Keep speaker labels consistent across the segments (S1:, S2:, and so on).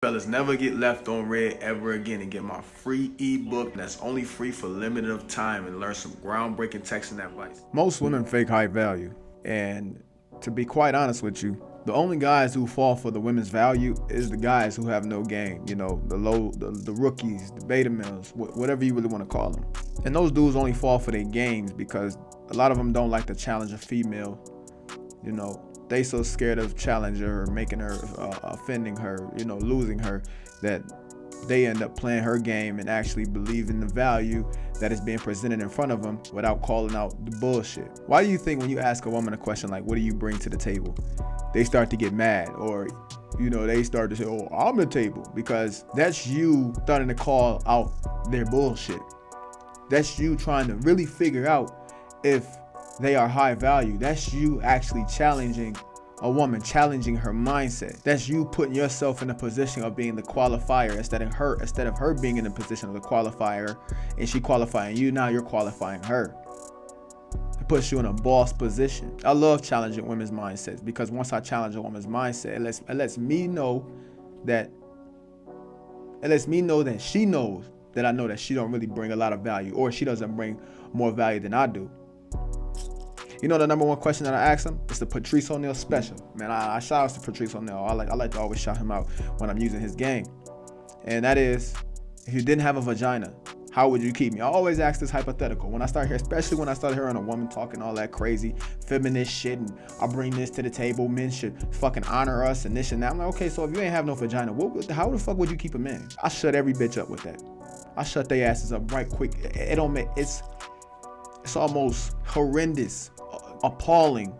S1: Fellas, never get left on red ever again and get my free ebook that's only free for limited of time and learn some groundbreaking texting advice. Most women fake high value, and to be quite honest with you, the only guys who fall for the women's value is the guys who have no game. You know, the rookies, the beta males, whatever you really want to call them. And those dudes only fall for their games because a lot of them don't like to challenge a female. You know, they so scared of challenging her, making her, offending her, losing her, that they end up playing her game and actually believe in the value that is being presented in front of them without calling out the bullshit. Why do you think when you ask a woman a question like, what do you bring to the table, they start to get mad, or they start to say, oh, I'm the table? Because that's you starting to call out their bullshit. That's you trying to really figure out if they are high value. That's you actually challenging a woman, challenging her mindset. That's you putting yourself in a position of being the qualifier instead of her being in the position of the qualifier and she qualifying you. Now you're qualifying her. It puts you in a boss position. I love challenging women's mindsets because once I challenge a woman's mindset, it lets me know that she knows that I know that she don't really bring a lot of value, or she doesn't bring more value than I do. The number one question that I ask him is the Patrice O'Neal special. Man, I shout out to Patrice O'Neal. I like to always shout him out when I'm using his game. And that is, if you didn't have a vagina, how would you keep me? I always ask this hypothetical. Especially when I start hearing a woman talking all that crazy feminist shit, and I bring this to the table, men should fucking honor us and this and that. I'm like, okay, so if you ain't have no vagina, how the fuck would you keep a man? I shut every bitch up with that. I shut their asses up right quick. It's almost horrendous, appalling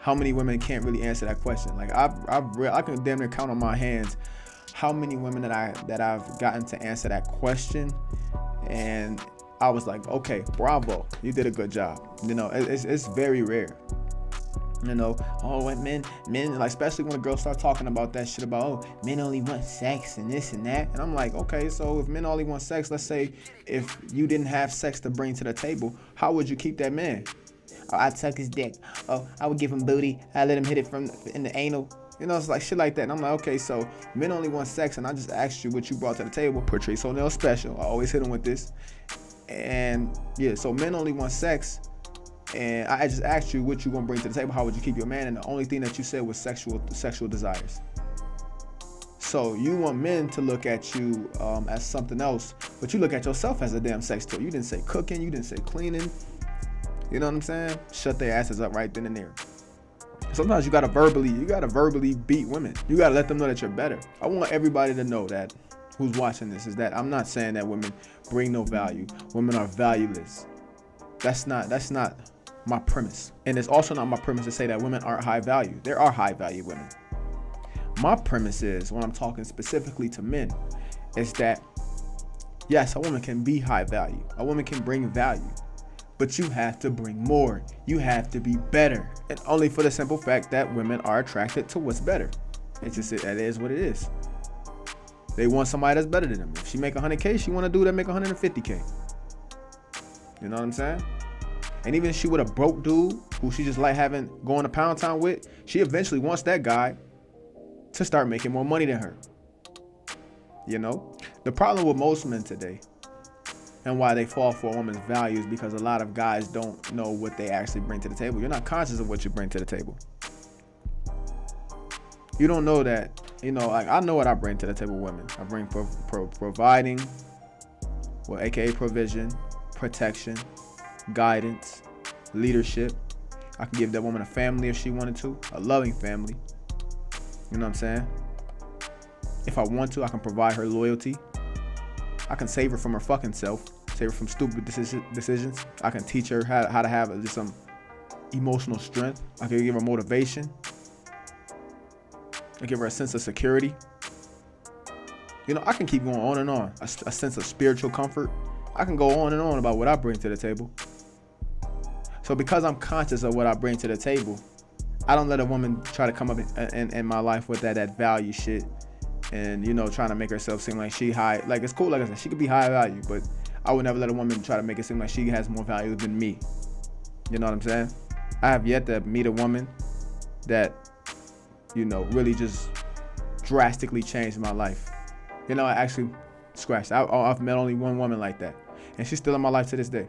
S1: how many women can't really answer that question. Like I can damn near count on my hands how many women that I've gotten to answer that question, and I was like, okay, bravo, you did a good job. It's very rare. When men, like, especially when a girl start talking about that shit about, oh, men only want sex and this and that. And I'm like, okay, so if men only want sex, let's say if you didn't have sex to bring to the table, how would you keep that man? Oh, I'd suck his dick. Oh, I would give him booty. I let him hit it in the anal. It's like shit like that. And I'm like, okay, so men only want sex, and I just asked you what you brought to the table. Patrice O'Neal special. I always hit him with this. And yeah, so men only want sex. And I just asked you what you gonna bring to the table. How would you keep your man? And the only thing that you said was sexual desires. So you want men to look at you as something else, but you look at yourself as a damn sex toy. You didn't say cooking. You didn't say cleaning. You know what I'm saying? Shut their asses up right then and there. Sometimes you gotta verbally beat women. You gotta let them know that you're better. I want everybody to know that who's watching this is that I'm not saying that women bring no value. Women are valueless. That's not my premise. And it's also not my premise to say that women aren't high value. There are high value women. My premise is, when I'm talking specifically to men, is that yes, a woman can be high value. A woman can bring value. But you have to bring more. You have to be better. And only for the simple fact that women are attracted to what's better. It's just, that is what it is. They want somebody that's better than them. If she make 100K, she want a dude that make 150K. You know what I'm saying? And even if she with a broke dude who she just like going to Pound Town with, she eventually wants that guy to start making more money than her. The problem with most men today, and why they fall for a woman's values, because a lot of guys don't know what they actually bring to the table. You're not conscious of what you bring to the table. You don't know that, like, I know what I bring to the table with women. I bring providing, aka provision, protection, guidance, leadership. I can give that woman a family if she wanted to, a loving family. You know what I'm saying? If I want to, I can provide her loyalty. I can save her from her fucking self, save her from stupid decisions. I can teach her how to have just some emotional strength. I can give her motivation. I give her a sense of security. I can keep going on and on. A sense of spiritual comfort. I can go on and on about what I bring to the table. So because I'm conscious of what I bring to the table, I don't let a woman try to come up in my life with that value shit. And trying to make herself seem like she high. Like, it's cool, like I said, she could be high value, but I would never let a woman try to make it seem like she has more value than me. You know what I'm saying? I have yet to meet a woman that really just drastically changed my life. You know, I actually scratched. I've met only one woman like that, and she's still in my life to this day.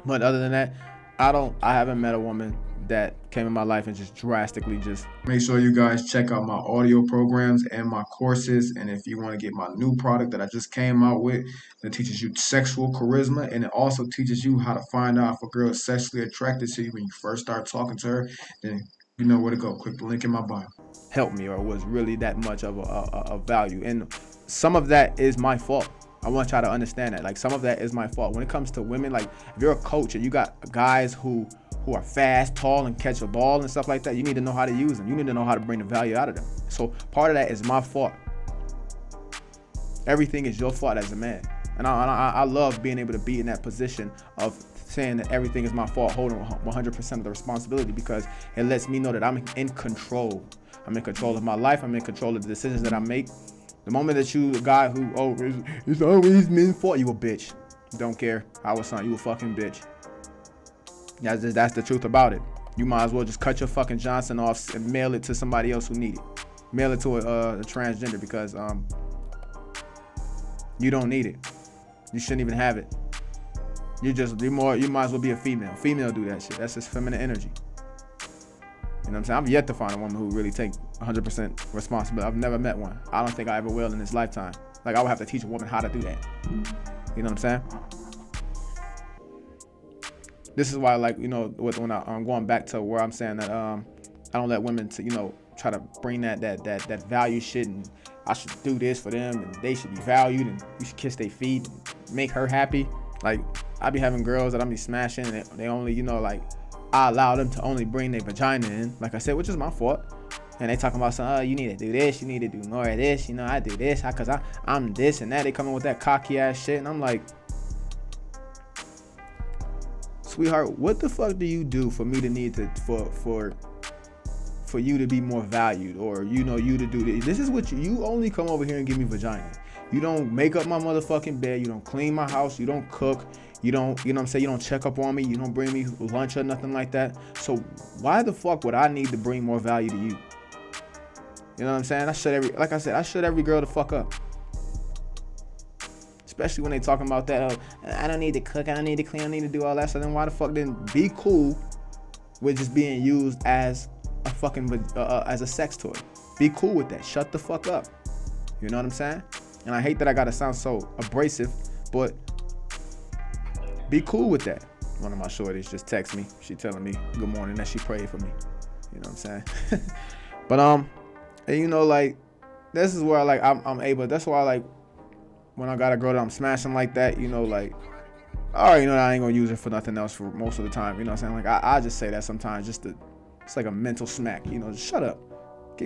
S1: But other than that, I haven't met a woman that came in my life and just drastically just. Make sure you guys check out my audio programs and my courses. And if you want to get my new product that I just came out with, that teaches you sexual charisma, and it also teaches you how to find out if a girl is sexually attracted to you when you first start talking to her, then you know where to go. Click the link in my bio. Help me, or was really that much of a value. And some of that is my fault. I want y'all to understand that. Like, some of that is my fault. When it comes to women, like, if you're a coach and you got guys who are fast, tall, and catch a ball and stuff like that, you need to know how to use them. You need to know how to bring the value out of them. So part of that is my fault. Everything is your fault as a man. And I love being able to be in that position of saying that everything is my fault, holding 100% of the responsibility, because it lets me know that I'm in control. I'm in control of my life. I'm in control of the decisions that I make. The moment that you a guy who, it's always men's fault, you a bitch. Don't care. I was son, you a fucking bitch. That's the truth about it. You might as well just cut your fucking Johnson off and mail it to somebody else who need it. Mail it to a transgender, because you don't need it. You shouldn't even have it. You might as well be a female. Female do that shit. That's just feminine energy. You know what I'm saying? I've yet to find a woman who really takes 100% responsibility. I've never met one. I don't think I ever will in this lifetime. Like, I would have to teach a woman how to do that. You know what I'm saying? This is why, like, you know, when I'm going back to where I'm saying that I don't let women to, you know, try to bring that value shit, and I should do this for them and they should be valued and you should kiss their feet and make her happy. Like, I be having girls that I be smashing and they only, you know, like, I allow them to only bring their vagina in, like I said, which is my fault. And they talking about something, you need to do this, you need to do more of this, you know, I do this, cause I'm this and that. They coming with that cocky ass shit, and I'm like, sweetheart, what the fuck do you do for me to need to for you to be more valued, or, you know, you to do this? This is what you only come over here and give me vagina. You don't make up my motherfucking bed, you don't clean my house, you don't cook, you don't, you know what I'm saying, you don't check up on me, you don't bring me lunch or nothing like that. So why the fuck would I need to bring more value to you? You know what I'm saying? I shut every girl the fuck up. Especially when they talking about that, I don't need to cook, I don't need to clean, I don't need to do all that. So then why the fuck didn't be cool with just being used as a fucking as a sex toy? Be cool with that. Shut the fuck up. You know what I'm saying? And I hate that I gotta sound so abrasive, but be cool with that. One of my shorties just texted me. She telling me good morning, that she prayed for me. You know what I'm saying? But and you know, like, this is where, like, I'm able. That's why, like, when I got a girl that I'm smashing like that, you know, like, I already know that I ain't gonna use it for nothing else for most of the time. You know what I'm saying? Like, I just say that sometimes just to, it's like a mental smack. You know, just shut up.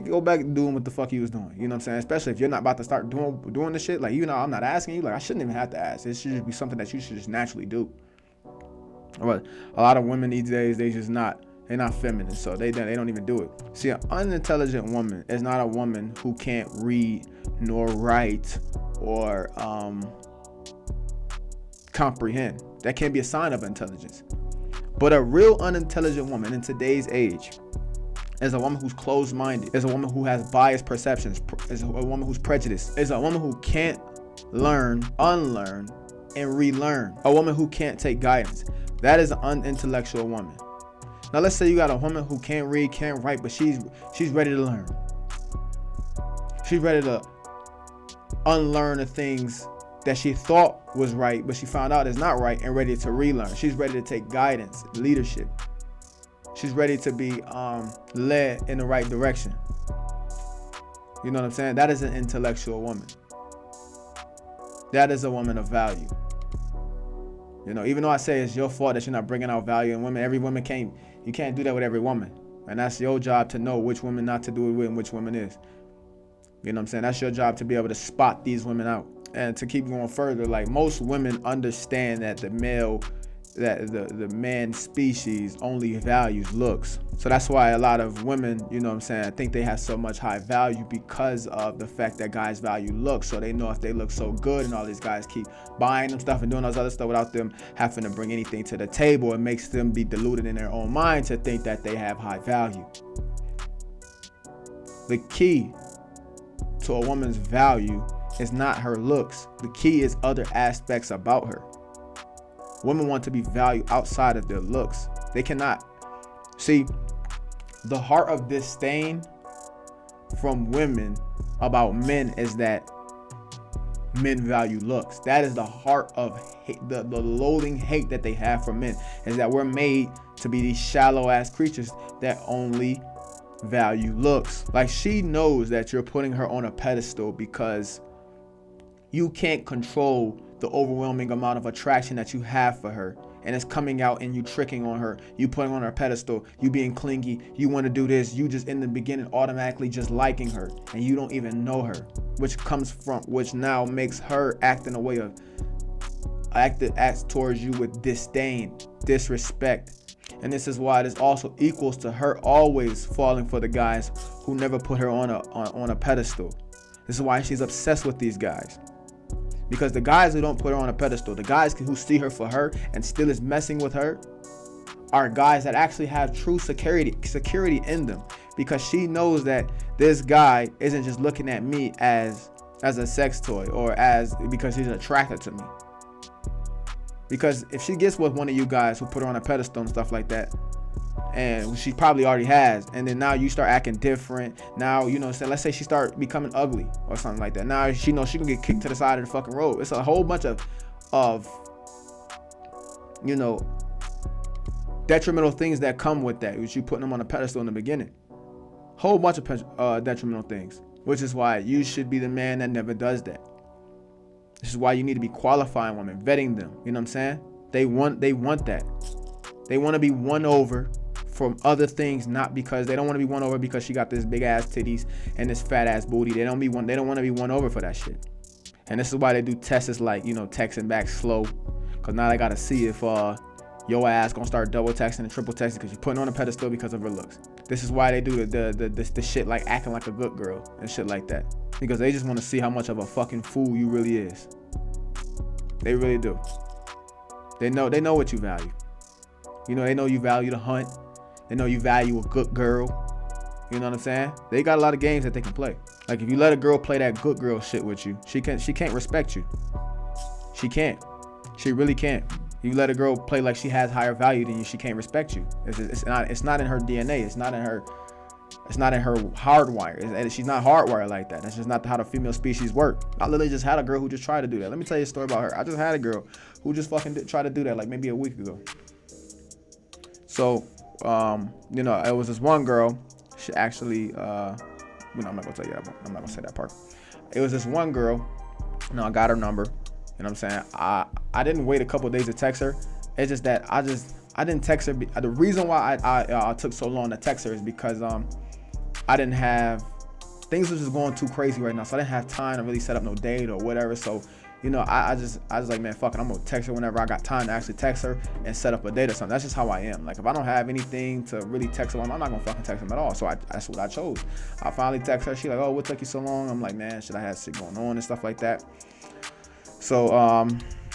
S1: Go back and doing what the fuck you was doing. You know what I'm saying? Especially if you're not about to start doing the shit. Like, you know, I'm not asking you. Like, I shouldn't even have to ask. It should just be something that you should just naturally do. But a lot of women these days, they're not feminine, so they don't even do it. See, an unintelligent woman is not a woman who can't read nor write or comprehend. That can be a sign of intelligence. But a real unintelligent woman in today's age is a woman who's closed-minded, is a woman who has biased perceptions, is a woman who's prejudiced, is a woman who can't learn, unlearn, and relearn. A woman who can't take guidance. That is an unintellectual woman. Now let's say you got a woman who can't read, can't write, but she's ready to learn. She's ready to unlearn the things that she thought was right, but she found out is not right, and ready to relearn. She's ready to take guidance, leadership. She's ready to be led in the right direction. You know what I'm saying? That is an intellectual woman. That is a woman of value. You know, even though I say it's your fault that you're not bringing out value in women, you can't do that with every woman. And that's your job to know which woman not to do it with and which woman is. You know what I'm saying? That's your job to be able to spot these women out. And to keep going further, like, most women understand that the man species only values looks. So that's why a lot of women, you know what I'm saying, I think they have so much high value because of the fact that guys value looks. So they know if they look so good and all these guys keep buying them stuff and doing all this other stuff without them having to bring anything to the table, it makes them be deluded in their own mind to think that they have high value. The key to a woman's value is not her looks. The key is other aspects about her. Women want to be valued outside of their looks. They cannot. See, the heart of disdain from women about men is that men value looks. That is the heart of hate, the loathing hate that they have for men, is that we're made to be these shallow ass creatures that only value looks. Like, she knows that you're putting her on a pedestal because you can't control the overwhelming amount of attraction that you have for her, and it's coming out in you tricking on her, you putting on her pedestal, you being clingy, you want to do this, you just in the beginning automatically just liking her, and you don't even know her, which now makes her act in a way of act towards you with disdain, disrespect. And this is why this also equals to her always falling for the guys who never put her on a pedestal. This is why she's obsessed with these guys. Because the guys who don't put her on a pedestal, the guys who see her for her and still is messing with her, are guys that actually have true security in them. Because she knows that this guy isn't just looking at me as a sex toy, or because he's attracted to me. Because if she gets with one of you guys who put her on a pedestal and stuff like that, and she probably already has, and then now you start acting different, now, you know, so let's say she start becoming ugly or something like that, now she knows she can get kicked to the side of the fucking road. It's a whole bunch of you know, detrimental things that come with that, which you putting them on a pedestal in the beginning. Whole bunch of detrimental things, which is why you should be the man that never does that. This is why you need to be qualifying women, vetting them. You know what I'm saying? They want that. They want to be won over from other things, not because they don't want to be won over because she got this big ass titties and this fat ass booty. They don't want to be won over for that shit. And this is why they do tests like, you know, texting back slow, because now they gotta see if your ass gonna start double texting and triple texting because you're putting on a pedestal because of her looks. This is why they do the shit like acting like a good girl and shit like that, because they just want to see how much of a fucking fool you really is. They really do. They know what you value. You know, they know you value the hunt. They know you value a good girl. You know what I'm saying? They got a lot of games that they can play. Like, if you let a girl play that good girl shit with you, she can't respect you. She can't. She really can't. You let a girl play like she has higher value than you, she can't respect you. It's not in her DNA. It's not in her hardwire. She's not hardwired like that. That's just not how the female species work. I literally just had a girl who just tried to do that. Let me tell you a story about her. I just had a girl who just fucking tried to do that like maybe a week ago. So, you know, it was this one girl. She actually, I'm not gonna tell you that. I'm not gonna say that part. It was this one girl. You know, I got her number. You know what I'm saying? I didn't wait a couple of days to text her. It's just that I didn't text her. The reason why I took so long to text her is because I didn't have, things was just going too crazy right now, so I didn't have time to really set up no date or whatever. So, you know, I was like, man, fuck it, I'm gonna text her whenever I got time to actually text her and set up a date or something. That's just how I am. Like, if I don't have anything to really text her, I'm not gonna fucking text him at all. So that's what I chose. I finally text her. She like, oh, what took you so long? I'm like, man, shit, I had shit going on and stuff like that. So,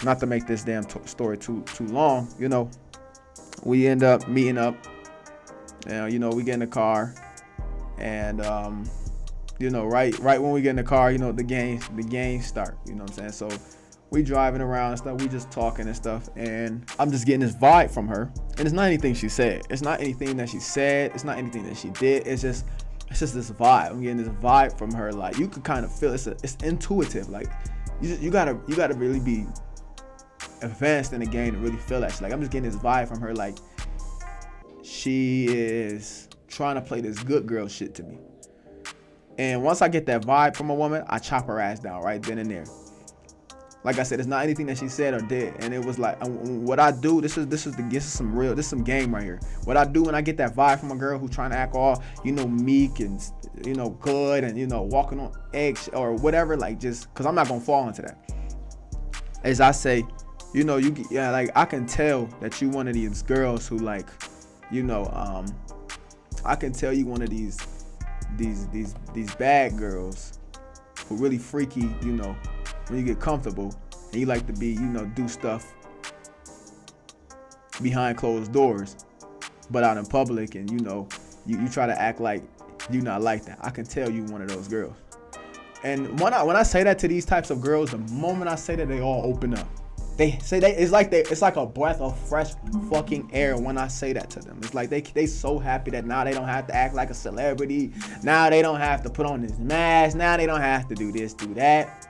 S1: not to make this damn story too long, you know, we end up meeting up, and, you know, we get in the car, and, you know, right when we get in the car, you know, the games start, you know what I'm saying? So we driving around and stuff, we just talking and stuff, and I'm just getting this vibe from her, and it's not anything she said. It's not anything that she said. It's not anything that she did. It's just this vibe. I'm getting this vibe from her. Like, you could kind of feel it's intuitive. Like, you gotta really be advanced in the game to really feel that. Like, I'm just getting this vibe from her. Like, she is trying to play this good girl shit to me. And once I get that vibe from a woman, I chop her ass down right then and there. Like I said, it's not anything that she said or did. And it was like, what I do, this is some game right here. What I do when I get that vibe from a girl who's trying to act all, you know, meek and, you know, good and, you know, walking on eggs or whatever, like, just because I'm not gonna fall into that. As I say, you know, like, I can tell that you one of these girls who, like, you know, I can tell you one of these bad girls who really freaky, you know, when you get comfortable and you like to be, you know, do stuff behind closed doors, but out in public, and, you know, you try to act like you not like that. I can tell you one of those girls. And when I say that to these types of girls, the moment I say that, they all open up. They say it's like a breath of fresh fucking air when I say that to them. It's like they so happy that now they don't have to act like a celebrity. Now they don't have to put on this mask. Now they don't have to do this, do that.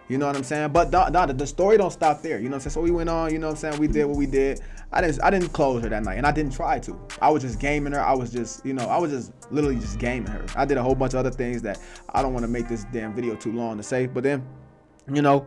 S1: You know what I'm saying? But the story don't stop there. You know what I'm saying? So we went on, you know what I'm saying? We did what we did. I didn't close her that night, and I didn't try to. I was just gaming her. I was just literally just gaming her. I did a whole bunch of other things that I don't want to make this damn video too long to say. But then, you know,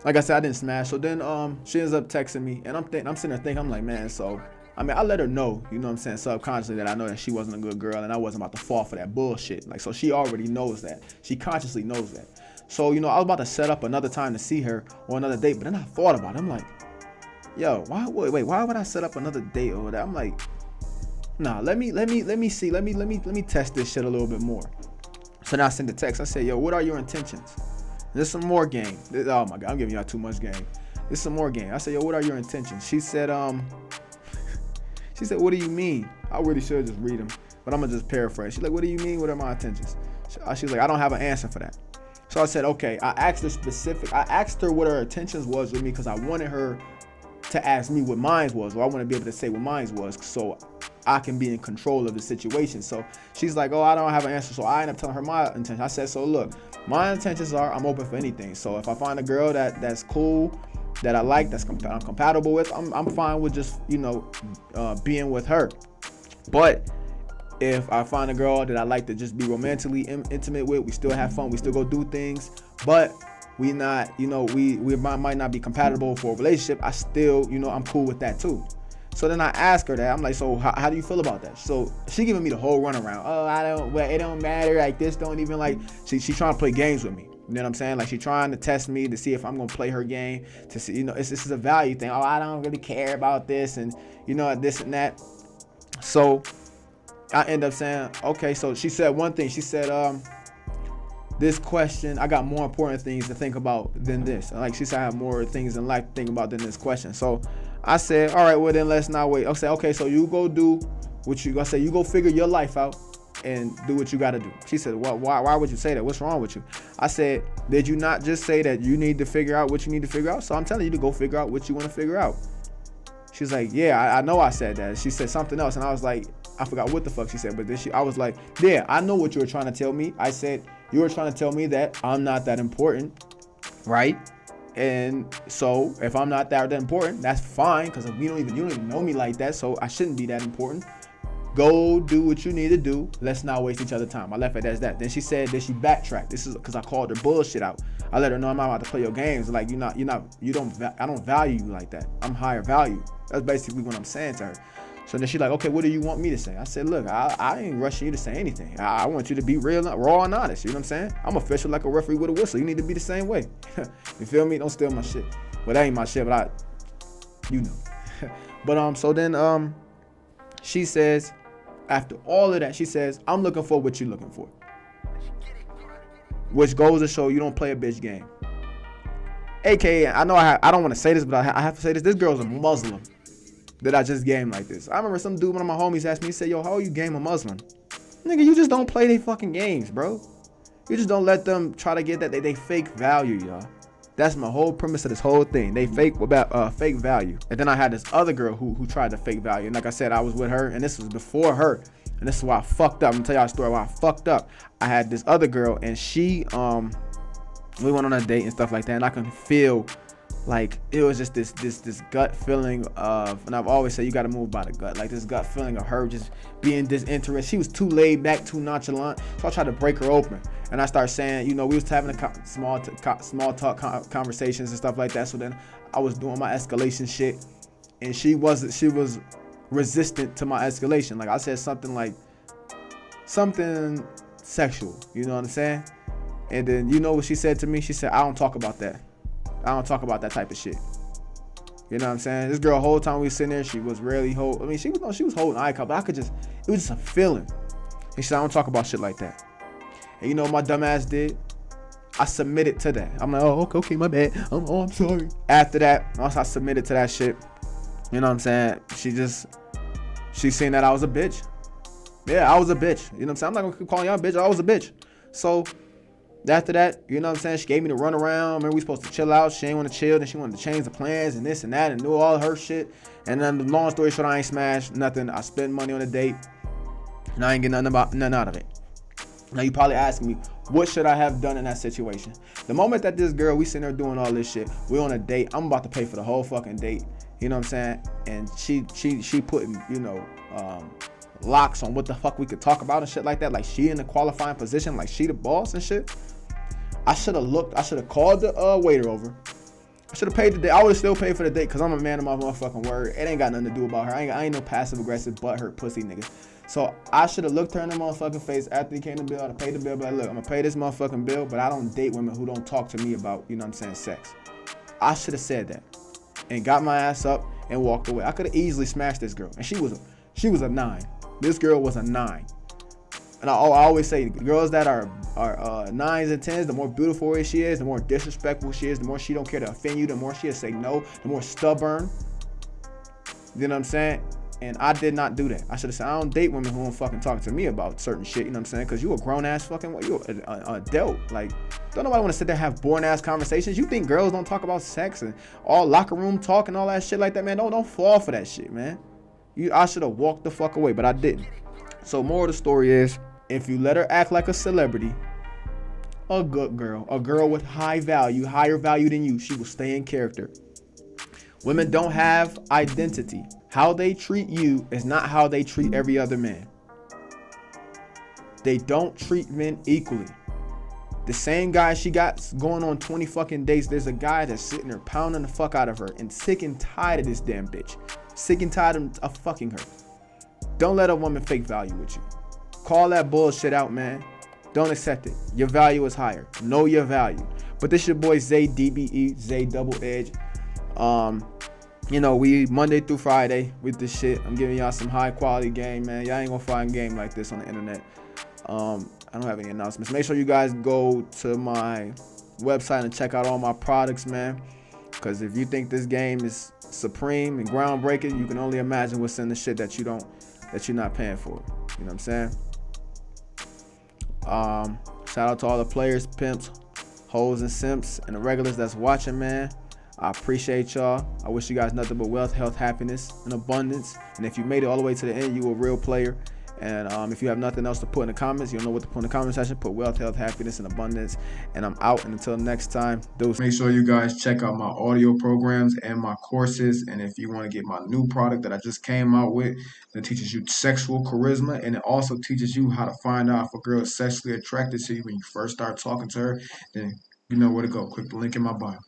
S1: like I said, I didn't smash. So then she ends up texting me, and I'm sitting there thinking, I'm like, man, so I mean, I let her know, you know what I'm saying, subconsciously, that I know that she wasn't a good girl and I wasn't about to fall for that bullshit. Like, so she already knows that. She consciously knows that. So, you know, I was about to set up another time to see her or another date, but then I thought about it. I'm like, yo, why would I set up another date over that? I'm like, nah, let me see, let me test this shit a little bit more. So now I sent the text. I said, yo, what are your intentions? There's some more game. Oh my God, I'm giving y'all too much game. There's some more game. I said, yo, what are your intentions? She said, what do you mean? I really should just read them, but I'm gonna just paraphrase. She's like, what do you mean? What are my intentions? She's like, I don't have an answer for that. So I said, okay. I asked her what her intentions was with me because I wanted her to ask me what mine was, or I want to be able to say what mine was, so I can be in control of the situation. So she's like, oh, I don't have an answer. So I ended up telling her my intentions. I said, so look, my intentions are I'm open for anything. So if I find a girl that's cool, that I like, I'm compatible with, I'm fine with just, you know, being with her. But if I find a girl that I like to just be romantically intimate with, we still have fun, we still go do things, but we not, you know, we might not be compatible for a relationship, I still, you know, I'm cool with that too. So then I asked her that. I'm like, so how do you feel about that? So she giving me the whole runaround. Oh, it don't matter. Like, this don't even, like, she trying to play games with me. You know what I'm saying? Like, she trying to test me to see if I'm gonna play her game, to see, you know, this is a value thing. Oh, I don't really care about this, and you know, this and that. So I end up saying, okay. So she said one thing. She said, this question, I got more important things to think about than this. Like, she said, I have more things in life to think about than this question. So I said, all right, well then let's not wait. I said, okay, so you go do what you, I said, you go figure your life out and do what you got to do. She said, well, why would you say that? What's wrong with you? I said, did you not just say that you need to figure out what you need to figure out? So I'm telling you to go figure out what you want to figure out. She's like, yeah, I know I said that. She said something else, and I was like, I forgot what the fuck she said, but then I was like, yeah, I know what you were trying to tell me. I said, you were trying to tell me that I'm not that important, right? And so if I'm not that important, that's fine, because you don't even know me like that, so I shouldn't be that important. Go do what you need to do. Let's not waste each other's time. I left it as that. Then she said that she backtracked. This is because I called her bullshit out. I let her know I'm not about to play your games. Like, I don't value you like that. I'm higher value. That's basically what I'm saying to her. So then she's like, okay, what do you want me to say? I said, look, I ain't rushing you to say anything. I want you to be real, raw and honest. You know what I'm saying? I'm official like a referee with a whistle. You need to be the same way. You feel me? Don't steal my shit. Well, that ain't my shit, but you know. But so then she says, after all of that, she says, I'm looking for what you're looking for. Which goes to show you don't play a bitch game. AKA, I know I don't want to say this, but I have to say this. This girl's a Muslim that I just game like this. I remember some dude, one of my homies asked me, he said, yo, how are you game a Muslim? Nigga, you just don't play they fucking games, bro. You just don't let them try to get that. They fake value, y'all. That's my whole premise of this whole thing. They fake value. And then I had this other girl who tried to fake value. And like I said, I was with her, and this was before her. And this is why I fucked up. I'm gonna tell y'all a story why I fucked up. I had this other girl, and she we went on a date and stuff like that, and I can feel like it was just this gut feeling of, and I've always said you gotta move by the gut, like this gut feeling of her just being disinterested. She was too laid back, too nonchalant, so I tried to break her open, and I started saying, you know, we was having a small talk conversations and stuff like that. So then I was doing my escalation shit, and she was resistant to my escalation. Like, I said something sexual, you know what I'm saying? And then you know what she said to me? She said, I don't talk about that. I don't talk about that type of shit. You know what I'm saying? This girl, the whole time we was sitting there, she was really she was holding eye contact, but it was just a feeling. And she said, I don't talk about shit like that. And you know what my dumb ass did? I submitted to that. I'm like, oh, okay, my bad. I'm sorry. After that, once I submitted to that shit, you know what I'm saying? She seen that I was a bitch. Yeah, I was a bitch. You know what I'm saying? I'm not gonna keep calling y'all a bitch. I was a bitch. So After that, you know what I'm saying? She gave me the runaround. Remember, we supposed to chill out. She ain't want to chill. Then she wanted to change the plans and this and that and do all her shit. And then the long story short, I ain't smashed nothing. I spent money on a date, and I ain't get nothing out of it. Now you probably asking me, what should I have done in that situation? The moment that this girl, we sitting there doing all this shit, we on a date, I'm about to pay for the whole fucking date. You know what I'm saying? And she putting, locks on what the fuck we could talk about and shit like that. Like she in the qualifying position, like she the boss and shit. I should have called the waiter over. I should have paid the date. I would have still paid for the date because I'm a man of my motherfucking word. It ain't got nothing to do about her. I ain't no passive aggressive butthurt pussy nigga. So I should have looked her in the motherfucking face after he came to the bill. I'd have paid the bill, but like, look, I'm gonna pay this motherfucking bill, but I don't date women who don't talk to me about, you know what I'm saying, sex. I should have said that and got my ass up and walked away. I could have easily smashed this girl, and she was a 9. This girl was a 9. And I always say, girls that are 9s and 10s, the more beautiful she is, the more disrespectful she is, the more she don't care to offend you, the more she'll say no, the more stubborn. You know what I'm saying? And I did not do that. I should have said, I don't date women who don't fucking talk to me about certain shit. You know what I'm saying? Because you a grown ass fucking, you an adult. Like, don't nobody want to sit there and have boring ass conversations. You think girls don't talk about sex and all locker room talk and all that shit like that, man? Don't fall for that shit, man. I should have walked the fuck away, but I didn't. So moral of the story is, if you let her act like a celebrity, a good girl, a girl with high value, higher value than you, she will stay in character. Women don't have identity. How they treat you is not how they treat every other man. They don't treat men equally. The same guy she got going on 20 fucking dates, there's a guy that's sitting there pounding the fuck out of her and sick and tired of this damn bitch. Sick and tired of fucking her. Don't let a woman fake value with you. Call that bullshit out, man. Don't accept it. Your value is higher. Know your value. But this your boy Zay DBE, Zay Double Edge. We Monday through Friday with this shit. I'm giving y'all some high quality game, man. Y'all ain't gonna find game like this on the internet. I don't have any announcements. Make sure you guys go to my website and check out all my products, man. Because if you think this game is supreme and groundbreaking, you can only imagine what's in the shit that you're not paying for. You know what I'm saying? Shout out to all the players, pimps, hoes, and simps, and the regulars that's watching, man. I appreciate y'all. I wish you guys nothing but wealth, health, happiness, and abundance. And if you made it all the way to the end, you a real player. And if you have nothing else to put in the comments, you don't know what to put in the comment section, put wealth, health, happiness, and abundance. And I'm out. And until next time, deuce. Make sure you guys check out my audio programs and my courses. And if you want to get my new product that I just came out with, that teaches you sexual charisma, and it also teaches you how to find out if a girl is sexually attracted to you when you first start talking to her, then you know where to go. Click the link in my bio.